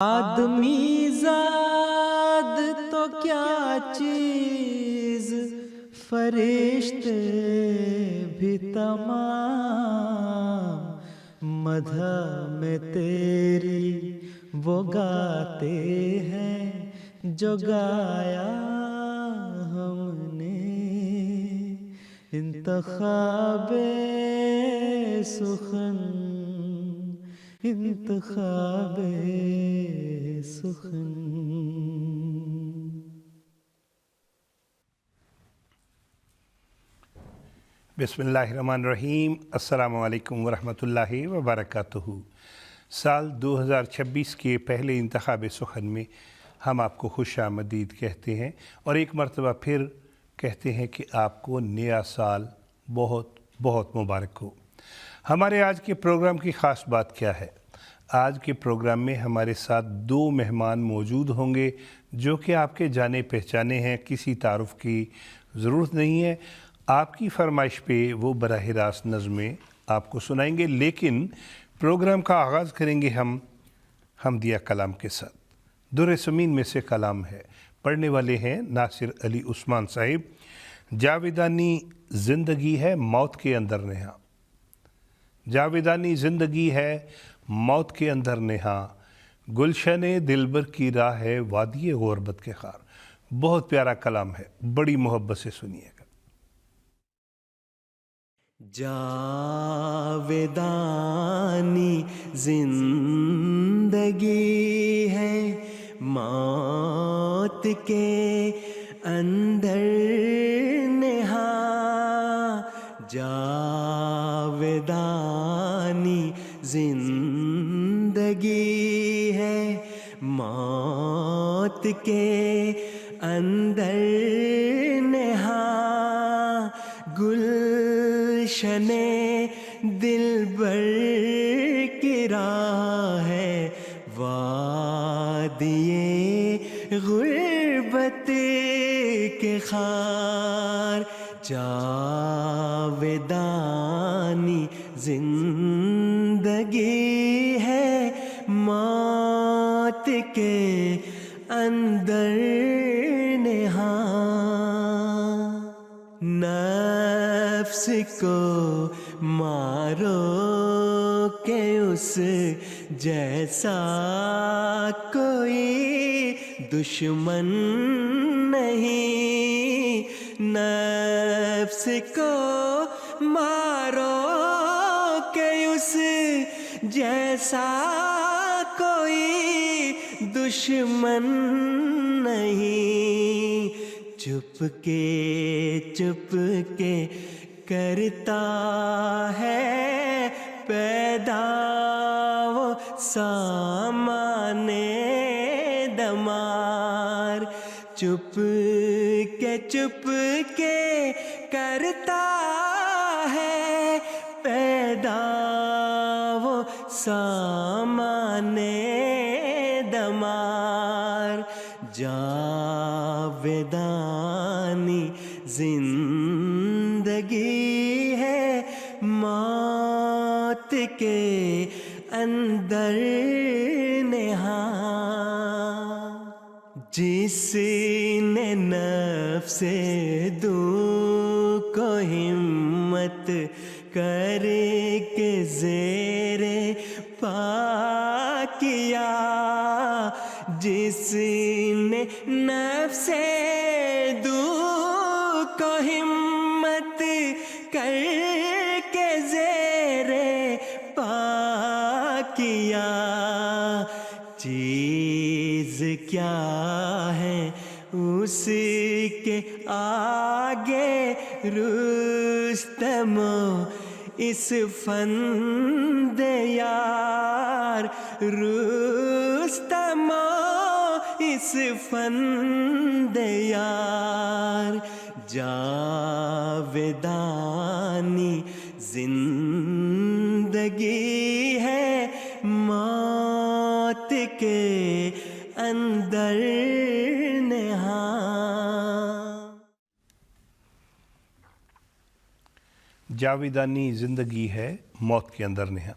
آدمی زاد تو کیا چیز، فرشتے بھی تمام مدح میں تیری وہ گاتے ہیں جو گایا ہم نے۔ انتخاب سخن، انتخاب سخن۔ بسم اللہ الرحمن الرحیم۔ السلام علیکم ورحمۃ اللہ وبرکاتہ۔ سال 2026 کے پہلے انتخاب سخن میں ہم آپ کو خوش آمدید کہتے ہیں، اور ایک مرتبہ پھر کہتے ہیں کہ آپ کو نیا سال بہت بہت مبارک ہو۔ ہمارے آج کے پروگرام کی خاص بات کیا ہے؟ آج کے پروگرام میں ہمارے ساتھ دو مہمان موجود ہوں گے جو کہ آپ کے جانے پہچانے ہیں، کسی تعارف کی ضرورت نہیں ہے۔ آپ کی فرمائش پہ وہ براہ راست نظمیں آپ کو سنائیں گے، لیکن پروگرام کا آغاز کریں گے ہم حمدیہ کلام کے ساتھ۔ در سمین میں سے کلام ہے، پڑھنے والے ہیں ناصر علی عثمان صاحب۔ جاویدانی زندگی ہے موت کے اندر نہاں، جاویدانی زندگی ہے موت کے اندر نہاں، گلشن دلبر کی راہ ہے وادی غربت کے خار۔ بہت پیارا کلام ہے، بڑی محبت سے سنیے گا۔ جاویدانی زندگی ہے موت کے اندر نہاں، جاویدانی زندگی ہے موت کے اندر نہاں، گلشن دلبر کی راہ ہے وادی غربت کے خار، جاویدانی زندگی ہے موت کے اندر نہاں۔ نفس کو مارو کہ اس جیسا کوئی دشمن نہیں، نفس کو مارو کہ اس جیسا کوئی دشمن نہیں، چپ کے کرتا ہے پیدا وہ سامان دمار، چپ کے کرتا ہے پیدا وہ سامان دمار، جاویدانی زندگی ہے موت کے اندر نہاں۔ جس نے نفس دو کو ہمت کر کے زیر پا کیا، جس نے نفس دو کو ہمت کر کے زیر پا کیا، چیز کیا ہے اس کے آگے رستم اس فند یار، رستم اس فند یار، جاویدانی زندگی ہے موت کے اندر نہاں۔ جاویدانی زندگی ہے موت کے اندر نہاں۔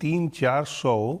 300-400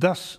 10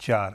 4,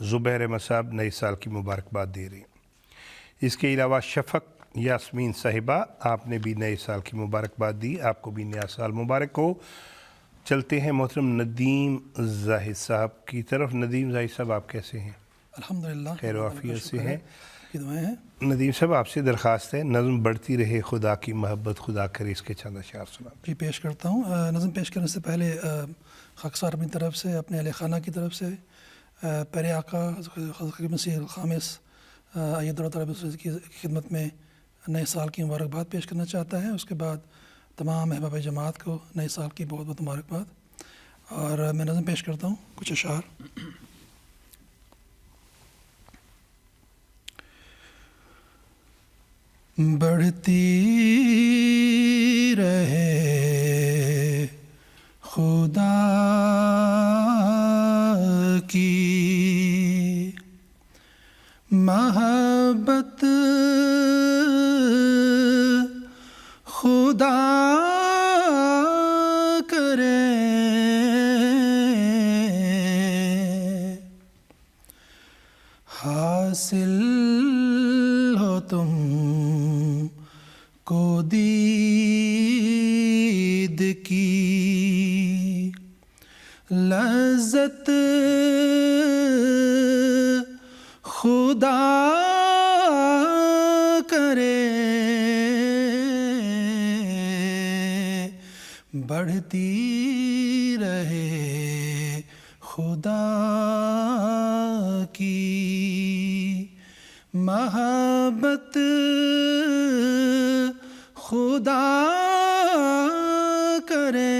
زبیر احمد صاحب نئے سال کی مبارکباد دے رہے ہیں۔ اس کے علاوہ شفق یاسمین صاحبہ، آپ نے بھی نئے سال کی مبارکباد دی، آپ کو بھی نیا سال مبارک ہو۔ چلتے ہیں محترم ندیم زاہد صاحب کی طرف۔ ندیم زاہد صاحب، آپ کیسے ہیں؟ الحمدللہ خیر و عافیت سے ہیں؟ کی دعائیں ہیں۔ ندیم صاحب، آپ سے درخواست ہے نظم بڑھتی رہے، خدا کی محبت خدا کرے، اس کے چند اشعار سنا۔ جی پیش کرتا ہوں۔ نظم پیش کرنے سے پہلے خاک سار اپنی طرف سے، اپنے اہل خانہ کی طرف سے پیارے آقا حضرت مسیح الخامس ایدر تعالیٰ کی خدمت میں نئے سال کی مبارکباد پیش کرنا چاہتا ہے۔ اس کے بعد تمام احباب جماعت کو نئے سال کی بہت بہت مبارکباد۔ اور میں نظم پیش کرتا ہوں کچھ اشعار۔ بڑھتی رہے خدا کی محبت، خدا کرے حاصل ہو تم کو دید کی لذت، خدا کرے بڑھتی رہے خدا کی محبت، خدا کرے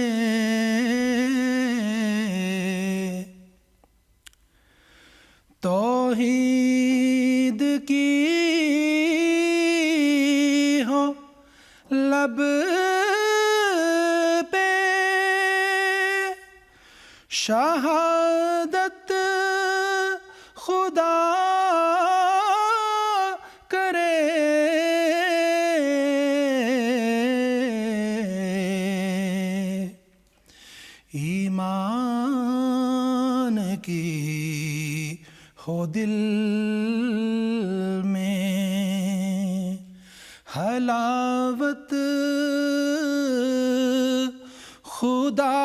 توحید کی ہو لب پہ شہادت، خدا کرے ایمان کی ہو دل میں حلاوت، خدا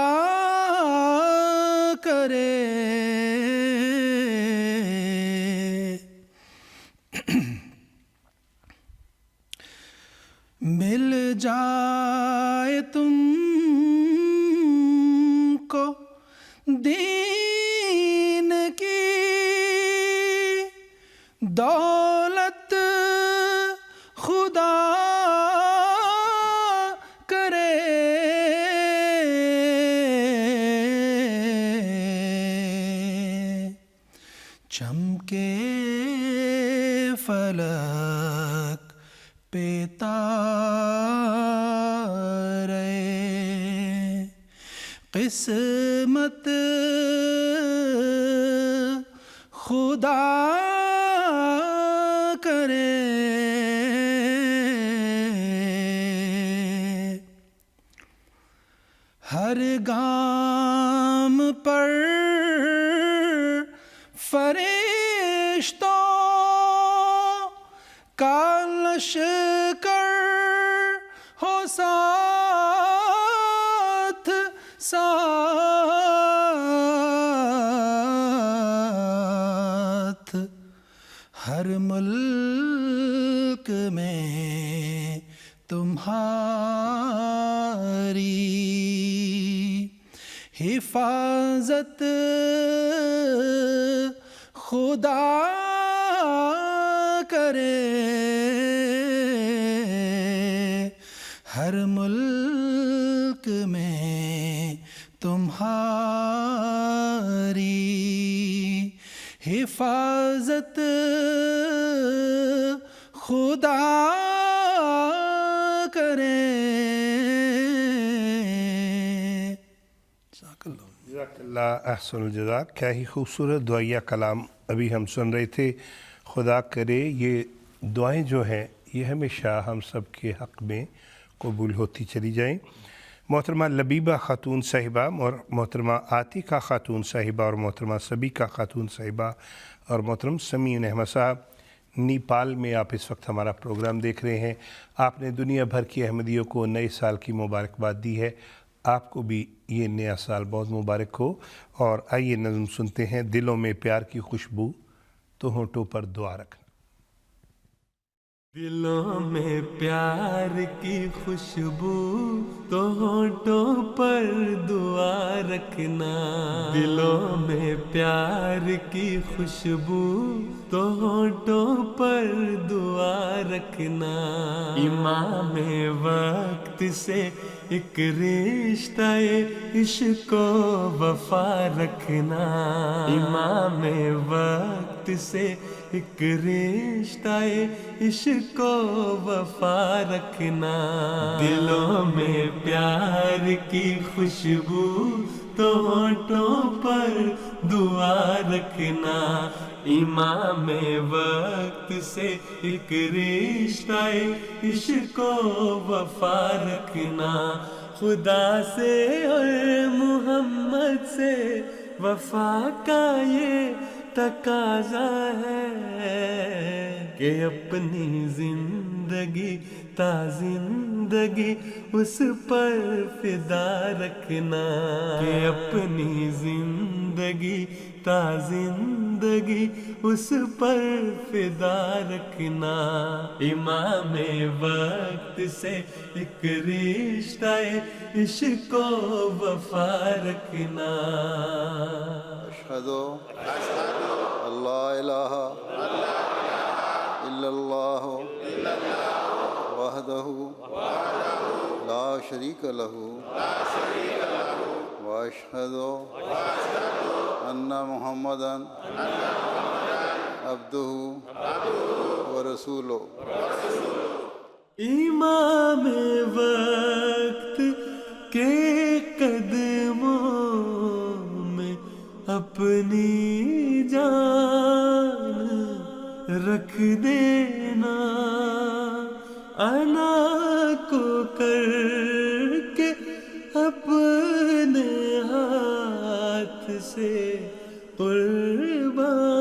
کرے مل جائے تم کو دین کی دولت، خدا کرے چمکے فلک پہ تارے قسمت، خدا کرے ہر گام پر فرشتوں کا لشکر ہو ساتھ ساتھ، ہر ملک میں تمہاری حفاظت، خدا کرے ہر ملک میں تمہاری حفاظت، خدا کرے۔ جزاک اللہ احسن الجزا۔ کیا ہی خوبصورت دعائیہ کلام ابھی ہم سن رہے تھے۔ خدا کرے یہ دعائیں جو ہیں یہ ہمیشہ ہم سب کے حق میں قبول ہوتی چلی جائیں۔ محترمہ لبیبہ خاتون صاحبہ، محترمہ عاتقہ خاتون صاحبہ اور محترمہ سبیکہ خاتون صاحبہ اور محترم سمیع احمد صاحب، نیپال میں آپ اس وقت ہمارا پروگرام دیکھ رہے ہیں۔ آپ نے دنیا بھر کی احمدیوں کو نئے سال کی مبارکباد دی ہے، آپ کو بھی یہ نیا سال بہت مبارک ہو۔ اور آئیے نظم سنتے ہیں، دلوں میں پیار کی خوشبو تو ہونٹوں پر دعا رکھنا۔ دلوں میں پیار کی خوشبو تو ہونٹوں پر دعا رکھنا، دلوں میں پیار کی خوشبو تو ہونٹوں پر دعا رکھنا، امام وقت سے ایک رشتہ عشق و وفا رکھنا، امام وقت سے ایک رشتہ عشق و وفا رکھنا، دلوں میں پیار کی خوشبو تو ہونٹوں پر دعا رکھنا، امام وقت سے ایک رشتہ عشق و وفا رکھنا، خدا سے اور محمد سے وفا کا یہ تقاضا ہے کہ اپنی زندگی تا زندگی اس پر فدا رکھنا، کہ اپنی زندگی تا زندگی اس پر فدا رکھنا، امام وقت سے ایک رشتہ عشق و وفا رکھنا۔ اشہد اللہ الہ الا اللہ وحدہ لا شریک لہ واشہد ان محمدا عبدہ ورسولہ۔ امام وقت کے قدموں میں اپنی جان رکھ دینا، انا کو کر کے اپنے ہاتھ سے قربان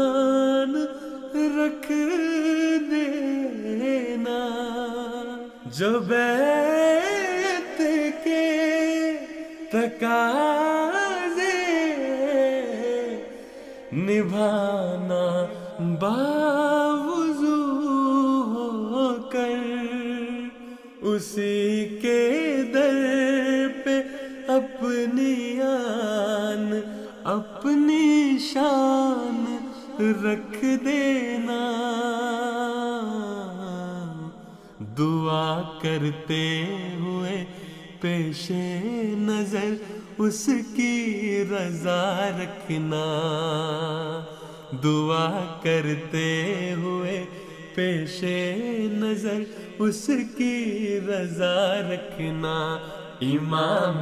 رکھ دینا، جو بیعت کے تقاضے نبھانا باوضو ہو کر، اسی کے در پہ اپنی آن اپنی شان رکھ دینا، دعا کرتے ہوئے پیش نظر اس کی رضا رکھنا، دعا کرتے ہوئے پیش نظر اس کی رضا رکھنا، امام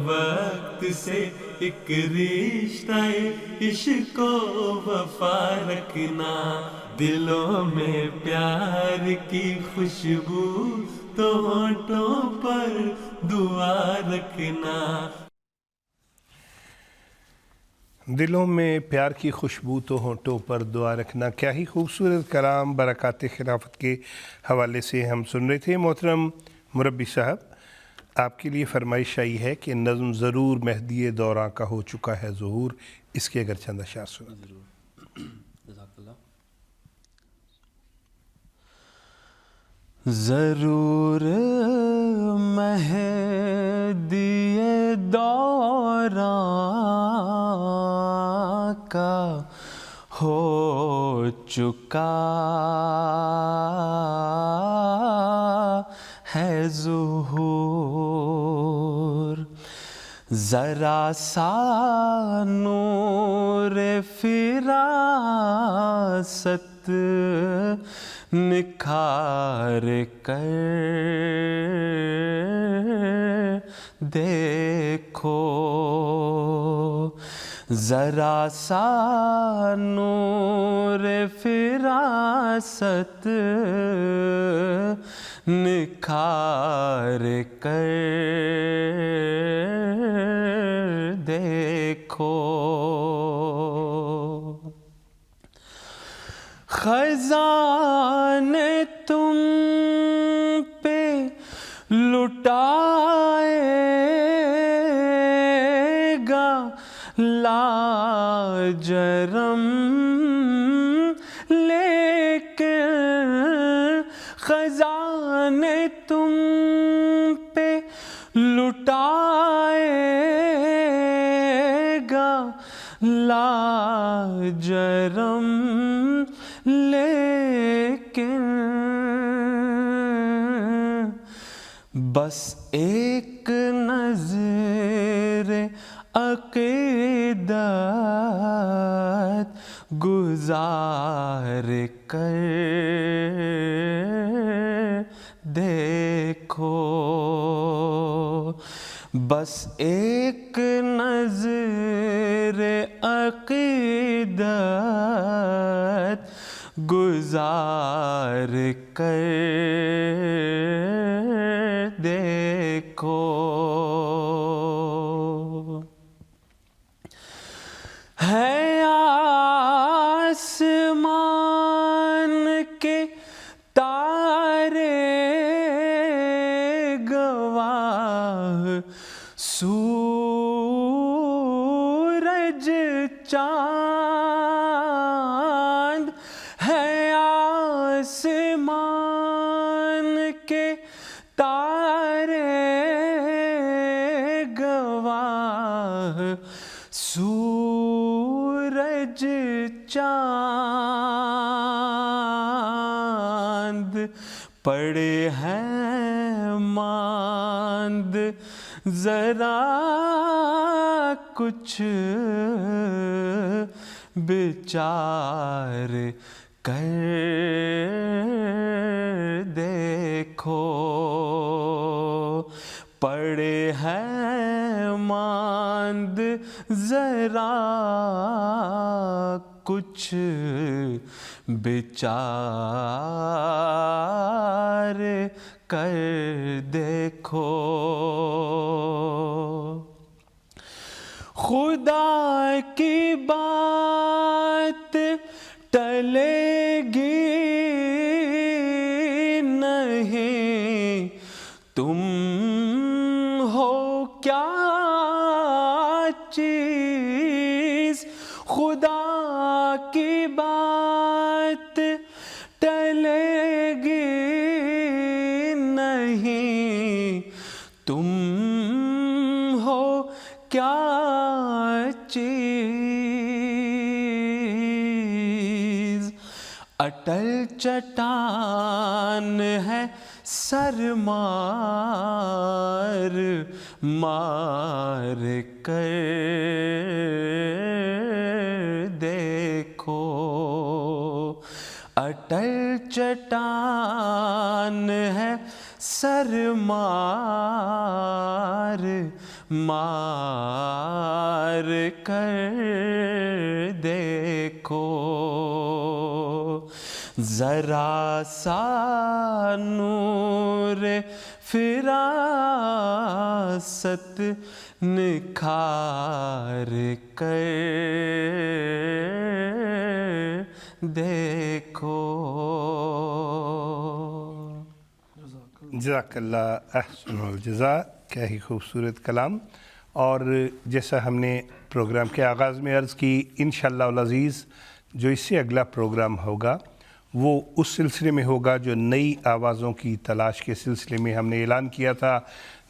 وقت سے ایک رشتہ عشق و وفا رکھنا، دلوں میں پیار کی خوشبو تو ہونٹوں پر دعا رکھنا۔ دلوں میں پیار کی خوشبو تو ہونٹوں پر دعا رکھنا، کیا ہی خوبصورت کلام برکات خلافت کے حوالے سے ہم سن رہے تھے۔ محترم مربی صاحب، آپ کے لیے فرمائش آئی ہے کہ نظم ضرور مہدی دوراں کا ہو چکا ہے ظہور، اس کے اگر چند اشعار سنا۔ ضرور مہدی دوراں کا ہو چکا ہے ظہور، ذرا سا نور فراست نکھار کر دیکھو، ذرا سا نور فراست نکھار کر دیکھو، پہ لٹائے گا لاجرم، لیکن خزانے تم پہ لٹائے گا لاجرم، لیکن بس ایک نظر عقیدت گزار کر دیکھو، بس ایک نظر عقیدت گزار کر دیکھو۔ ہے آسمان کے تارے گواہ، سورج چاند، ہے آسمان کے تارے گواہ، سورج چاند پڑے ہیں ماند، ذرا کچھ بچار کر دیکھو، پڑے ہیں ماند ذرا کچھ بچار کر دیکھو۔ خدا کی بات ٹلے گی نہیں، تم ہو کیا چیز، خدا کی بات ٹلے گی نہیں، تم ہو کیا چیز، اٹل چٹان ہے سر مار مار کر دیکھو، اٹل چٹان ہے سر مار مار کر دیکھو، ذرا سا نور فراست نکھار کر دیکھو۔ جزاک اللہ احسن الجزاء، کیا ہی خوبصورت کلام۔ اور جیسا ہم نے پروگرام کے آغاز میں عرض کی، انشاءاللہ العزیز جو اس سے اگلا پروگرام ہوگا وہ اس سلسلے میں ہوگا جو نئی آوازوں کی تلاش کے سلسلے میں ہم نے اعلان کیا تھا۔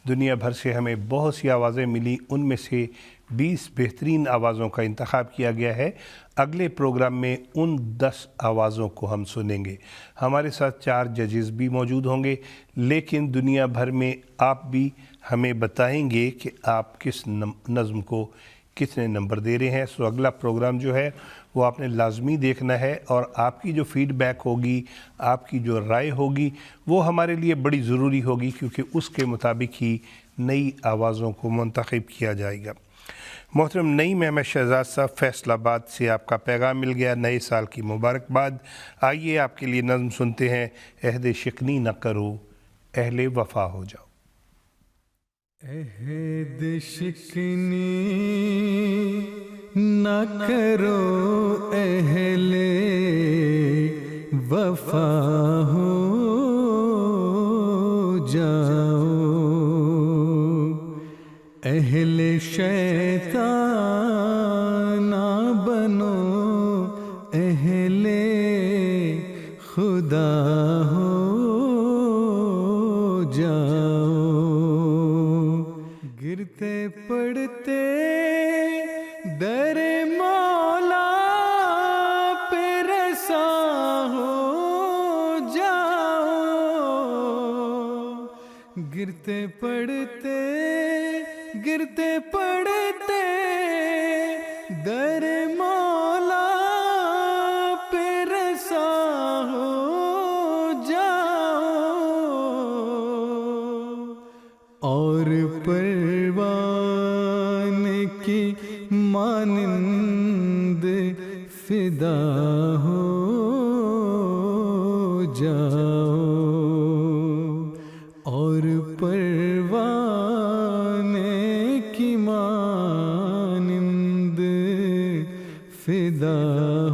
دنیا بھر سے ہمیں بہت سی آوازیں ملی، ان میں سے 20 بہترین آوازوں کا انتخاب کیا گیا ہے۔ اگلے پروگرام میں ان 10 آوازوں کو ہم سنیں گے۔ ہمارے ساتھ 4 ججز بھی موجود ہوں گے، لیکن دنیا بھر میں آپ بھی ہمیں بتائیں گے کہ آپ کس نظم کو کتنے نمبر دے رہے ہیں۔ سو اگلا پروگرام جو ہے وہ آپ نے لازمی دیکھنا ہے، اور آپ کی جو فیڈ بیک ہوگی، آپ کی جو رائے ہوگی، وہ ہمارے لیے بڑی ضروری ہوگی، کیونکہ اس کے مطابق ہی نئی آوازوں کو منتخب کیا جائے گا۔ محترم نعیم احمد شہزاد صاحب، فیصل آباد سے آپ کا پیغام مل گیا، نئے سال کی مبارکباد۔ آئیے آپ کے لیے نظم سنتے ہیں، عہد شکنی نہ کرو اہل وفا ہو جاؤ۔ عہد شکنی نہ کرو اہل وفا ہو اہل شیطان نہ بنو اہل خدا ہو جاؤ، گرتے پڑتے در مولا پہ رسا ہو جاؤ، گرتے پڑتے در مولا پہ رسا ہو جاؤ، اور پروان کی مانند فدا ہو جاؤ، اور پروان کی مانند فدا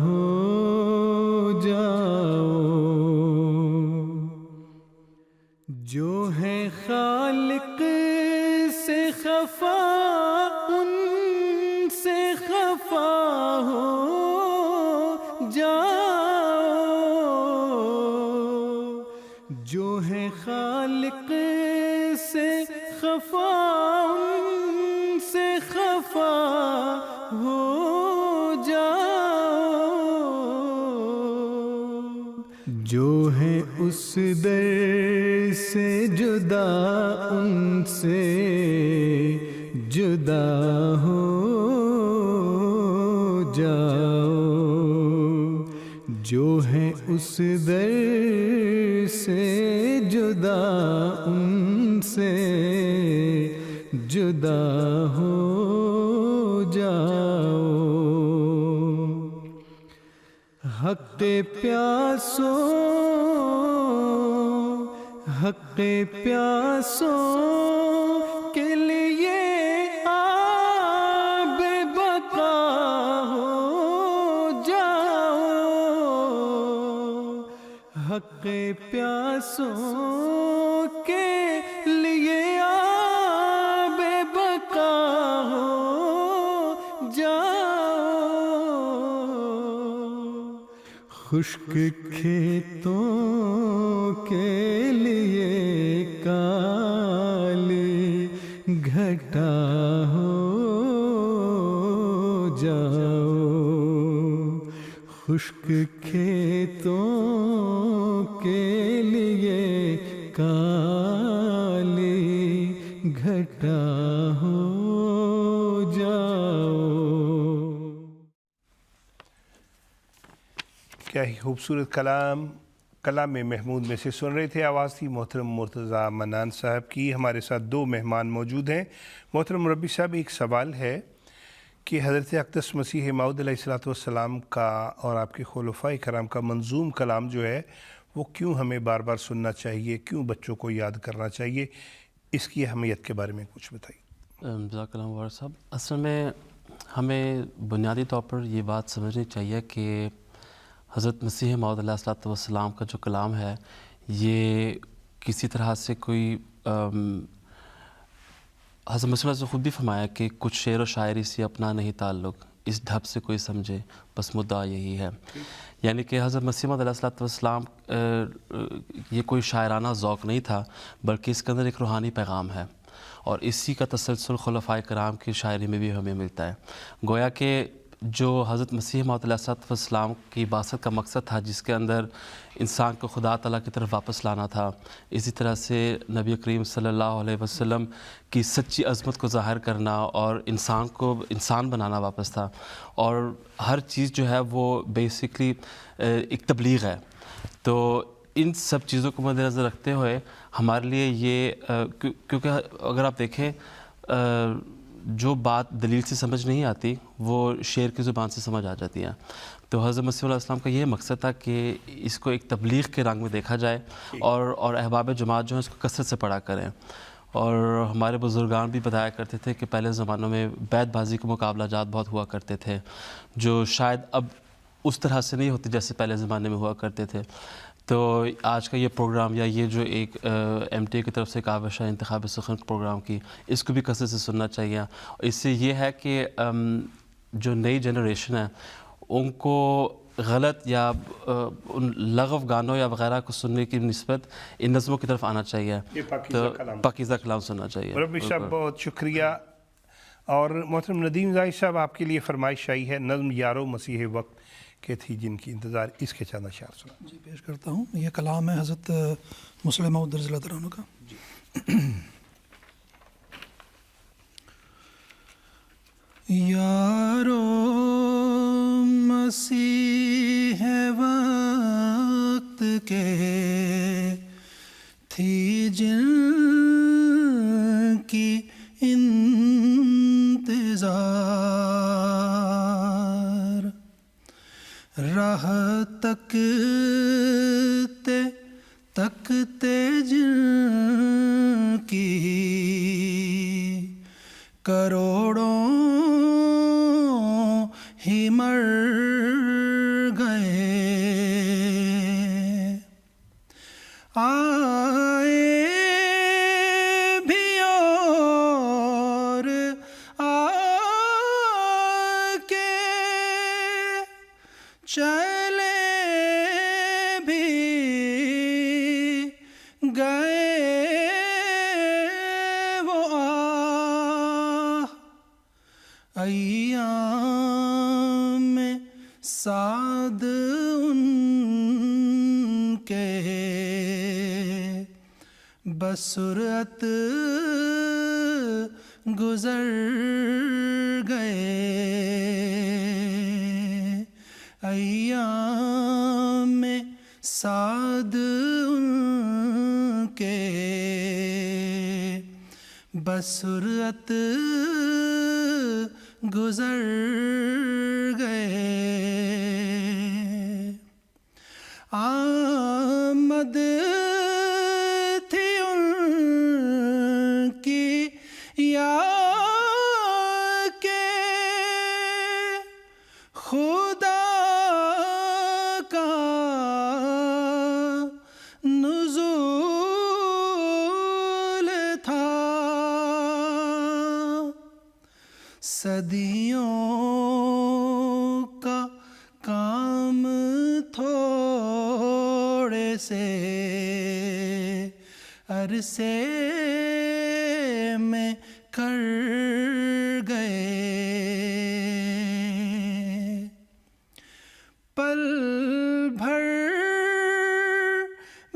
ہو جاؤ، جو ہے خالق سے خفا ان سے خفا ہو جاؤ، جو ہے خالق سے خفا ان سے خفا ہو جاؤ، جو ہے اس در سے جدا ان سے جدا ہو جاؤ، جو ہے اس در سے جدا ان سے جدا ہو جاؤ، حق پیاسوں کے لیے آب بقا ہو جاؤ، حق پیاسوں کے لیے آب بقا ہو جاؤ، خشک کھیتوں کے لیے کالی گھٹا ہو جاؤ، خشک کھیتوں کے لیے کالی گھٹا ہو جاؤ۔ کیا ہی خوبصورت کلام محمود میں سے سن رہے تھے۔ آواز تھی محترم مرتضیٰ منان صاحب کی۔ ہمارے ساتھ دو مہمان موجود ہیں۔ محترم مربی صاحب، ایک سوال ہے کہ حضرت اقدس مسیح موعود علیہ السلام کا اور آپ کے خلفائے کرام کا منظوم کلام جو ہے وہ کیوں ہمیں بار بار سننا چاہیے، کیوں بچوں کو یاد کرنا چاہیے، اس کی اہمیت کے بارے میں کچھ بتائیے۔ جزاک اللہ مبارک صاحب، اصل میں ہمیں بنیادی طور پر یہ بات سمجھنی چاہیے کہ حضرت مسیح موعود علیہ السلام کا جو کلام ہے یہ کسی طرح سے کوئی حضرت مسیح نے خود بھی فرمایا کہ کچھ شعر و شاعری سے اپنا نہیں تعلق، اس ڈھب سے کوئی سمجھے بس مدعا یہی ہے، یعنی کہ حضرت مسیح موعود علیہ السلام یہ کوئی شاعرانہ ذوق نہیں تھا، بلکہ اس کے اندر ایک روحانی پیغام ہے، اور اسی کا تسلسل خلفائے کرام کی شاعری میں بھی ہمیں ملتا ہے۔ گویا کہ جو حضرت مسیح موعود علیہ السلام کی بعثت کا مقصد تھا، جس کے اندر انسان کو خدا تعالیٰ کی طرف واپس لانا تھا، اسی طرح سے نبی کریم صلی اللہ علیہ وسلم کی سچی عظمت کو ظاہر کرنا اور انسان کو انسان بنانا واپس تھا، اور ہر چیز جو ہے وہ بیسکلی ایک تبلیغ ہے۔ تو ان سب چیزوں کو مد نظر رکھتے ہوئے ہمارے لیے یہ کیونکہ اگر آپ دیکھیں جو بات دلیل سے سمجھ نہیں آتی وہ شعر کی زبان سے سمجھ آ جاتی ہیں، تو حضرت مسیح علیہ السلام کا یہ مقصد تھا کہ اس کو ایک تبلیغ کے رنگ میں دیکھا جائے، اور احباب جماعت جو ہیں اس کو کثرت سے پڑھا کریں۔ اور ہمارے بزرگان بھی بتایا کرتے تھے کہ پہلے زمانوں میں بیت بازی کے مقابلہ جات بہت ہوا کرتے تھے، جو شاید اب اس طرح سے نہیں ہوتی جیسے پہلے زمانے میں ہوا کرتے تھے، تو آج کا یہ پروگرام یا یہ جو ایک ایم ٹی اے کی طرف سے کاوشہ انتخاب سخن پروگرام کی، اس کو بھی کثرت سے سننا چاہیے. اس سے یہ ہے کہ جو نئی جنریشن ہے ان کو غلط یا ان لغو گانوں یا وغیرہ کو سننے کی نسبت ان نظموں کی طرف آنا چاہیے. تو پاکیزہ کلام سننا چاہیے. مربی صاحب بہت شکریہ. اور محترم ندیم زاہد صاحب آپ کے لیے فرمائش آئی ہے نظم یارو مسیح وقت کے تھی جن کی انتظار، اس کے چند اشعار سنا. جی پیش کرتا ہوں. یہ کلام ہے حضرت مسلم موعود رضی اللہ تعالیٰ عنہ کا. یارو مسیح وقت کے تھی جن کی انتظار، راہ تکتے تکتے جن کی کروڑوں ہی مر گئے. آئے بھی اور آ کے چلے بھی گئے. وہ ایام میں سعد ان کے بسرعت گزر گئے. ایام میں سعد ان کے بسرعت گزر گئے. آمد تھی ان کی یا کہ خدا کا نزول تھا. صدیوں کا کام تھوڑے سے عرصے میں کر گئے. پل بھر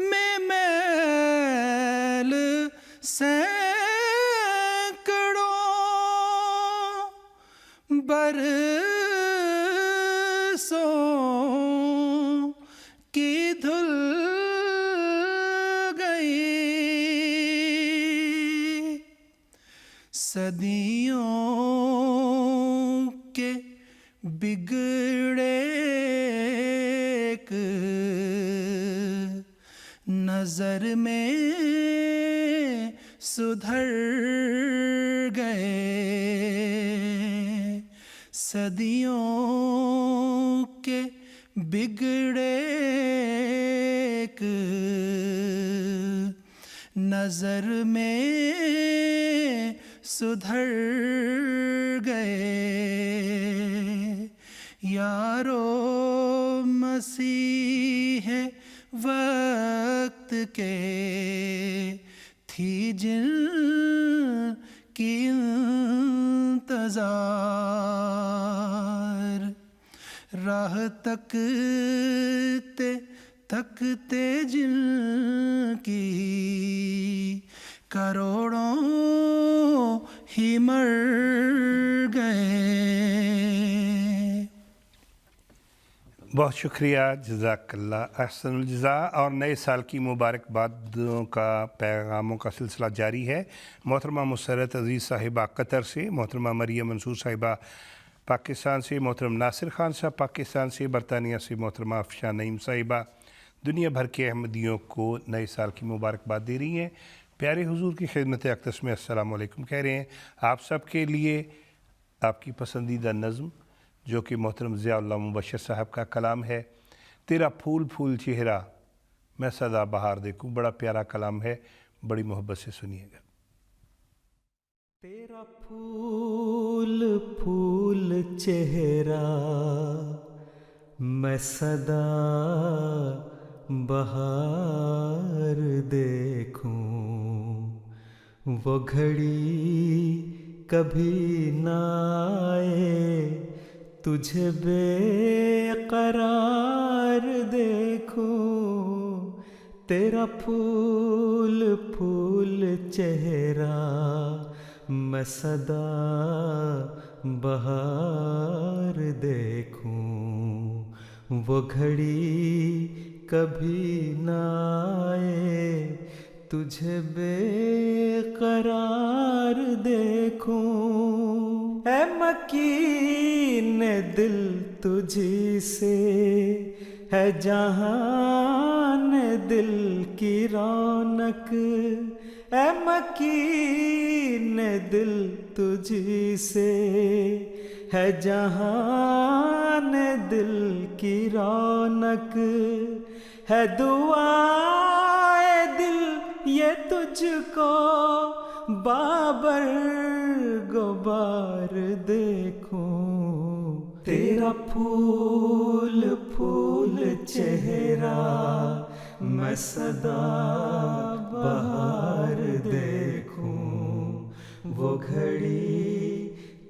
میں میل سینکڑوں برسوں کی دھل گئی. صدیوں کے بگڑے ایک نظر میں سدھر گئے. صدیوں کے بگڑے ایک نظر میں سدھر گئے. یارو مسیح وقت کے تھی جن کی انتظار، راہ تکتے تکتے جن کی کروڑوں ہی مر گئے. بہت شکریہ، جزاک اللہ احسن الجزاء. اور نئے سال کی مبارکبادوں کا پیغاموں کا سلسلہ جاری ہے. محترمہ مسرت عزیز صاحبہ قطر سے، محترمہ مریم منصور صاحبہ پاکستان سے، محترم ناصر خان صاحب پاکستان سے، برطانیہ سے محترمہ افشاں نعیم صاحبہ دنیا بھر کے احمدیوں کو نئے سال کی مبارکباد دے رہی ہیں. پیارے حضور کی خدمت اقدس میں السلام علیکم کہہ رہے ہیں. آپ سب کے لیے آپ کی پسندیدہ نظم جو کہ محترم ضیاء اللہ مبشر صاحب کا کلام ہے، تیرا پھول پھول چہرہ میں سدا بہار دیکھوں. بڑا پیارا کلام ہے, بڑی محبت سے سنیے گا. تیرا پھول پھول چہرہ میں سدا بہار دیکھوں, وہ گھڑی کبھی نہ آئے تجھے بے قرار دیکھوں. تیرا پھول پھول چہرہ میں سدا بہار دیکھوں, وہ گھڑی کبھی نہ آئے تجھے بے قرار دیکھوں. اے مکین دل تجھی سے ہے جہان دل کی رونق, اے مکین دل تجھی سے ہے جہان دل کی رونق. ہے دعائے دل یہ تجھ کو بابر غبار دیکھوں. تیرا پھول پھول چہرہ میں سدا بہار دیکھوں, وہ گھڑی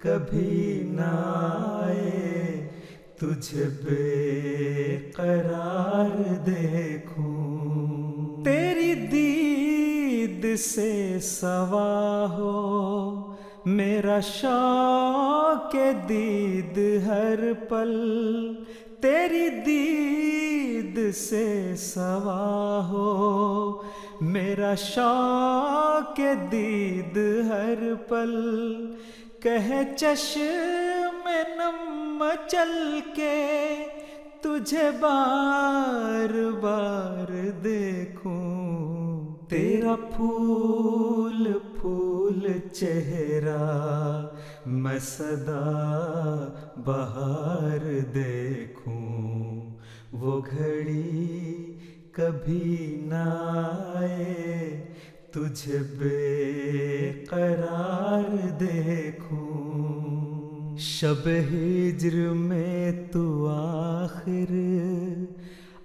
کبھی نہ آئے تجھے بے قرار دیکھوں. تیری دید سے سوا ہو میرا شوق دید ہر پل, تیری دید سے سوا ہو میرا شوق دید ہر پل. کہے چشم نم چل کے تجھے بار بار دیکھوں. تیرا پھول پھول چہرہ میں سدا بہار دیکھوں, وہ گھڑی کبھی نہ آئے تجھے بے قرار دیکھوں. شب ہجر میں تو آخر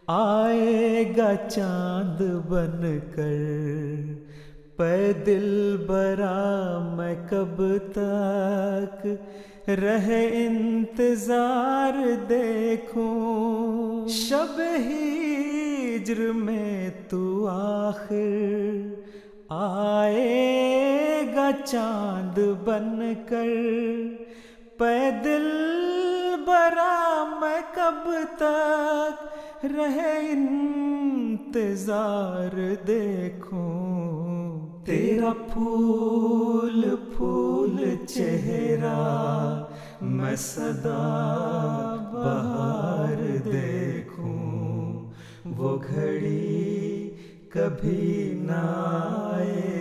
آئے گا چاند بن کر, پے دل برا میں کب تک رہے انتظار دیکھوں. شب ہجر میں تو آخر آئے گا چاند بن کر, پے دل برا میں کب تک رہے انتظار دیکھوں. تیرا پھول پھول چہرہ میں سدا بہار دیکھوں, وہ گھڑی کبھی نہ آئے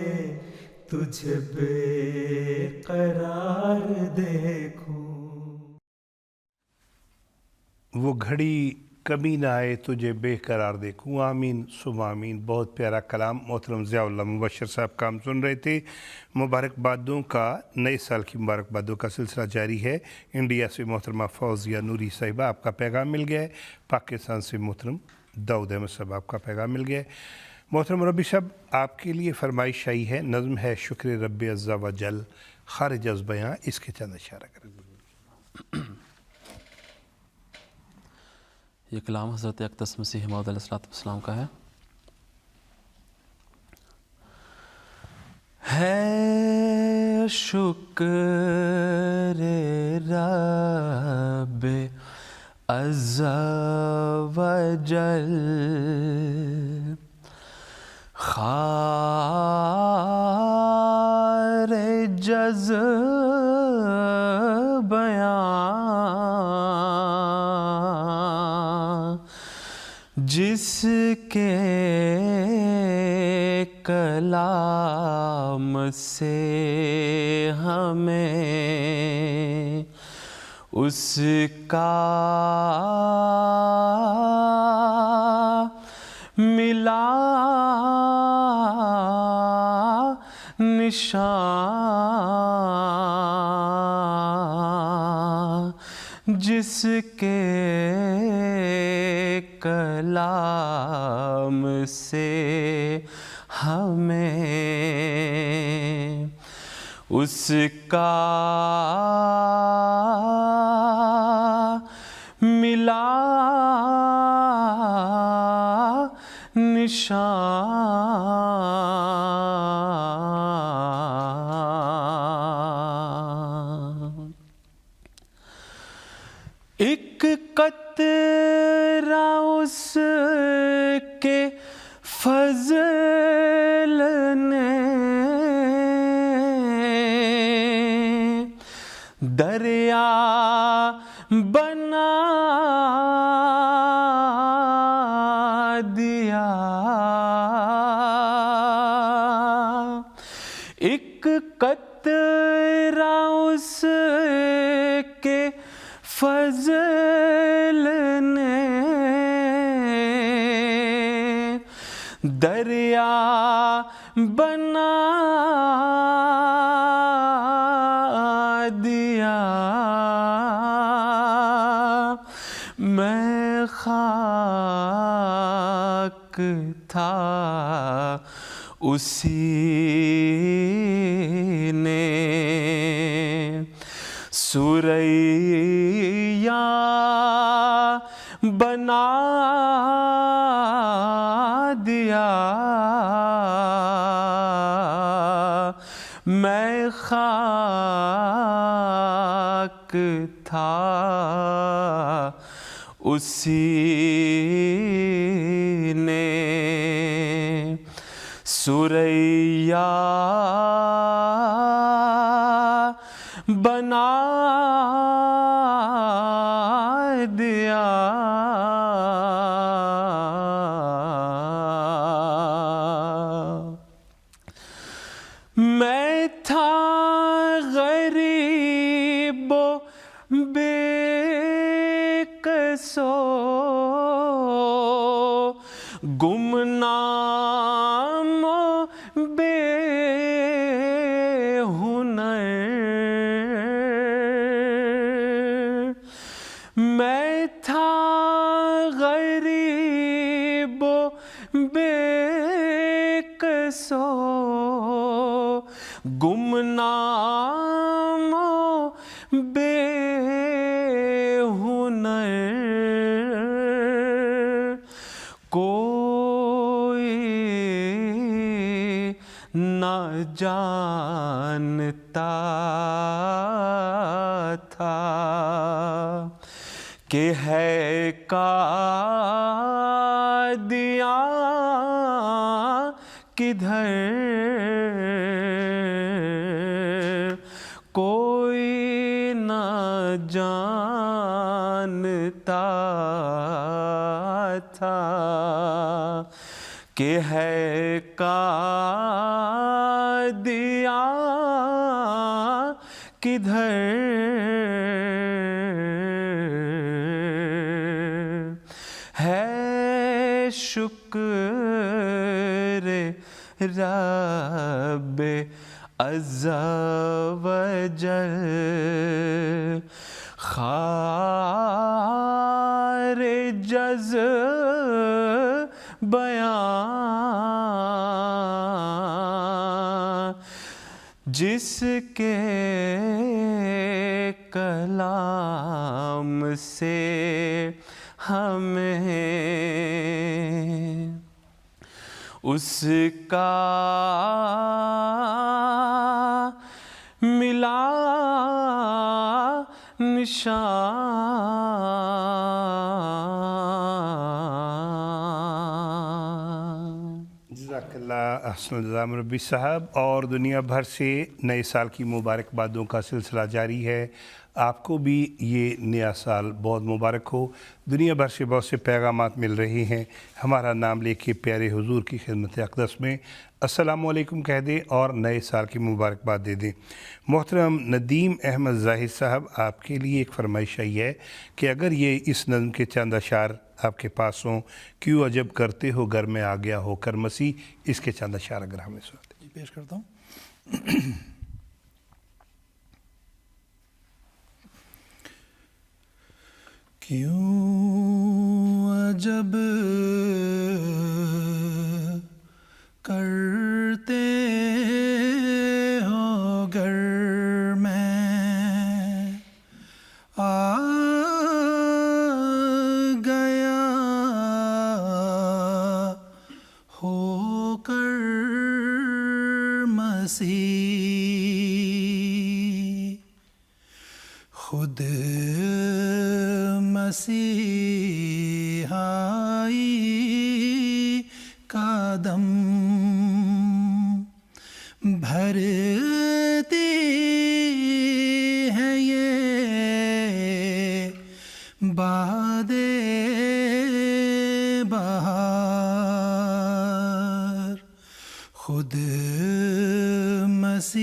تجھے بے قرار دیکھوں. وہ گھڑی کبھی نہ آئے تجھے بے قرار دیکھوں. آمین ثم آمین. بہت پیارا کلام. محترم ضیاء اللہ مبشر صاحب کا ہم سن رہے تھے. مبارکبادوں کا, نئے سال کی مبارکبادوں کا سلسلہ جاری ہے. انڈیا سے محترمہ فوزیہ نوری صاحبہ, آپ کا پیغام مل گیا ہے. پاکستان سے محترم داؤد احمد صاحب, آپ کا پیغام مل گیا ہے. محترم ربی صاحب, آپ کے لیے فرمائش آئی ہے. نظم ہے شکر رب عز و جل, خارج از بیاں, اس کے چند اشارہ کریں. یہ کلام حضرت اقدس مسیح موعود علیہ السلام کا ہے شکر رب عز و جل, خارج از بیاں, جس کے کلام سے ہمیں اس کا ملا نشان جس کے کلام سے ہمیں اس کا ملا نشان۔ ایک قطرہ اس کے فضل نے دریا بنا دیا، ایک قطرہ اس کے فضل نے دریا بنا دیا۔ میں خاک تھا اسی نے سریا بنا دیا۔ میں خاک تھا اسی نے سریا بنا دیا۔ میں تھا غریب و بے قصو گمنام و بے ہنر، میں تھا غریب و بے قصو گمنام و بے ہنر، کوئی نہ جانتا تھا کہ ہے قادیاں کدھر، کوئی نہ جانتا تھا کہ ہے قادیاں کدھر۔ ہے شکر رب عز و جل خار جز بیان جس کے کلام سے ہمیں اس کا ملا نشان۔ جزاک اللہ احسن الجزاء مربی صاحب۔ اور دنیا بھر سے نئے سال کی مبارکبادوں کا سلسلہ جاری ہے۔ آپ کو بھی یہ نیا سال بہت مبارک ہو۔ دنیا بھر سے بہت سے پیغامات مل رہے ہیں، ہمارا نام لے کے پیارے حضور کی خدمت اقدس میں السلام علیکم کہہ دیں اور نئے سال کی مبارکباد دے دیں۔ محترم ندیم احمد ظاہر صاحب، آپ کے لیے ایک فرمائش آئی ہے کہ اگر یہ اس نظم کے چند اشعار آپ کے پاس ہوں، کیوں عجب کرتے ہو گھر میں آ گیا ہو کر مسیح، اس کے چند اشعار اگر ہمیں سناتے ہیں۔ پیش کرتا ہوں۔ کیوں عجب کرتے ہو گھر میں آ گیا ہو کر مسیح، خود مسیحائی کا دم بھرتی ہے یہ باد بہار، خود مسیحائی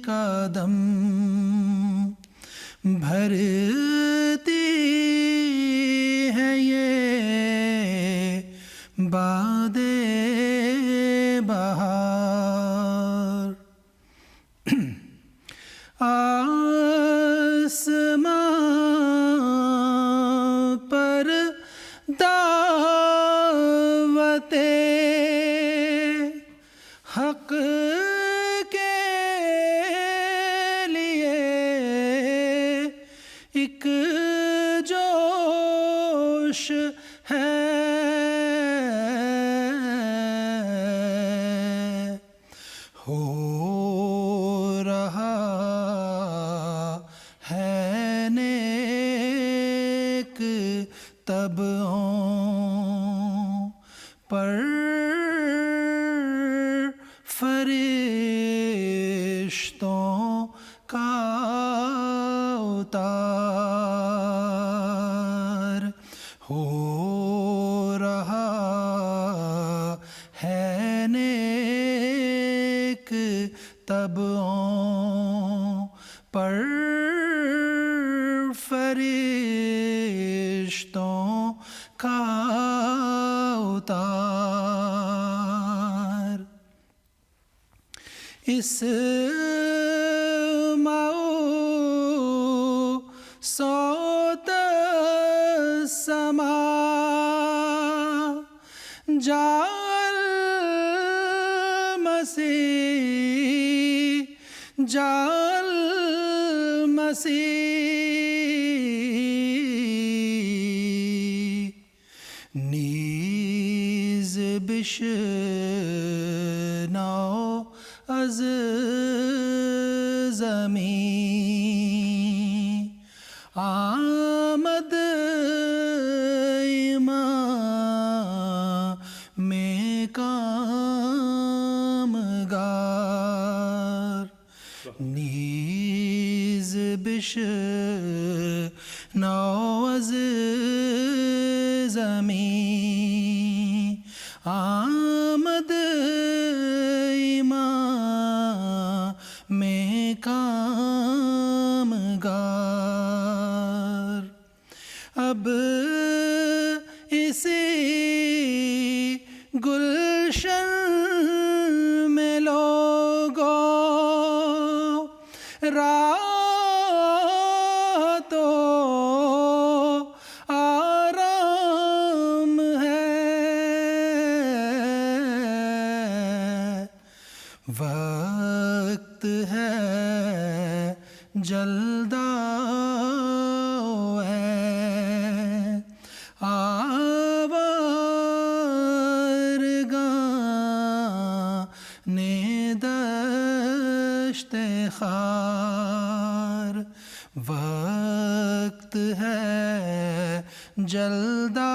کا دم بھرتی ہے یہ باد بہار، آسمان پر دعوت حق کے لیے ایک جوش ہے، ہو رہا ہے نیک طبعوں پر فرشتوں کا اتار، ہو رہا ہے نیک طبعوں پر فرشتوں کا اتار، اس موسوط سما جال مسیح، جال مسیح، نیز بشنو از زمین آمد امام کامگار، نیز بشنو از زمین آمد امام کامگار، اب اسی گلشن میں لوگوں راحت و آرام ہے، وقت ہے جلدا ہے آوارگاں نے دشت خار، وقت ہے جلدا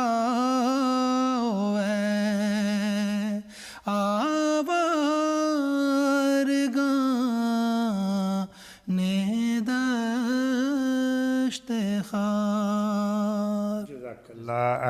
ہے آوارگاں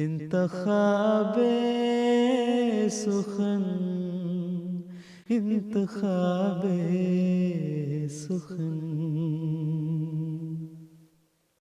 انتخاب سخن انتخاب سخن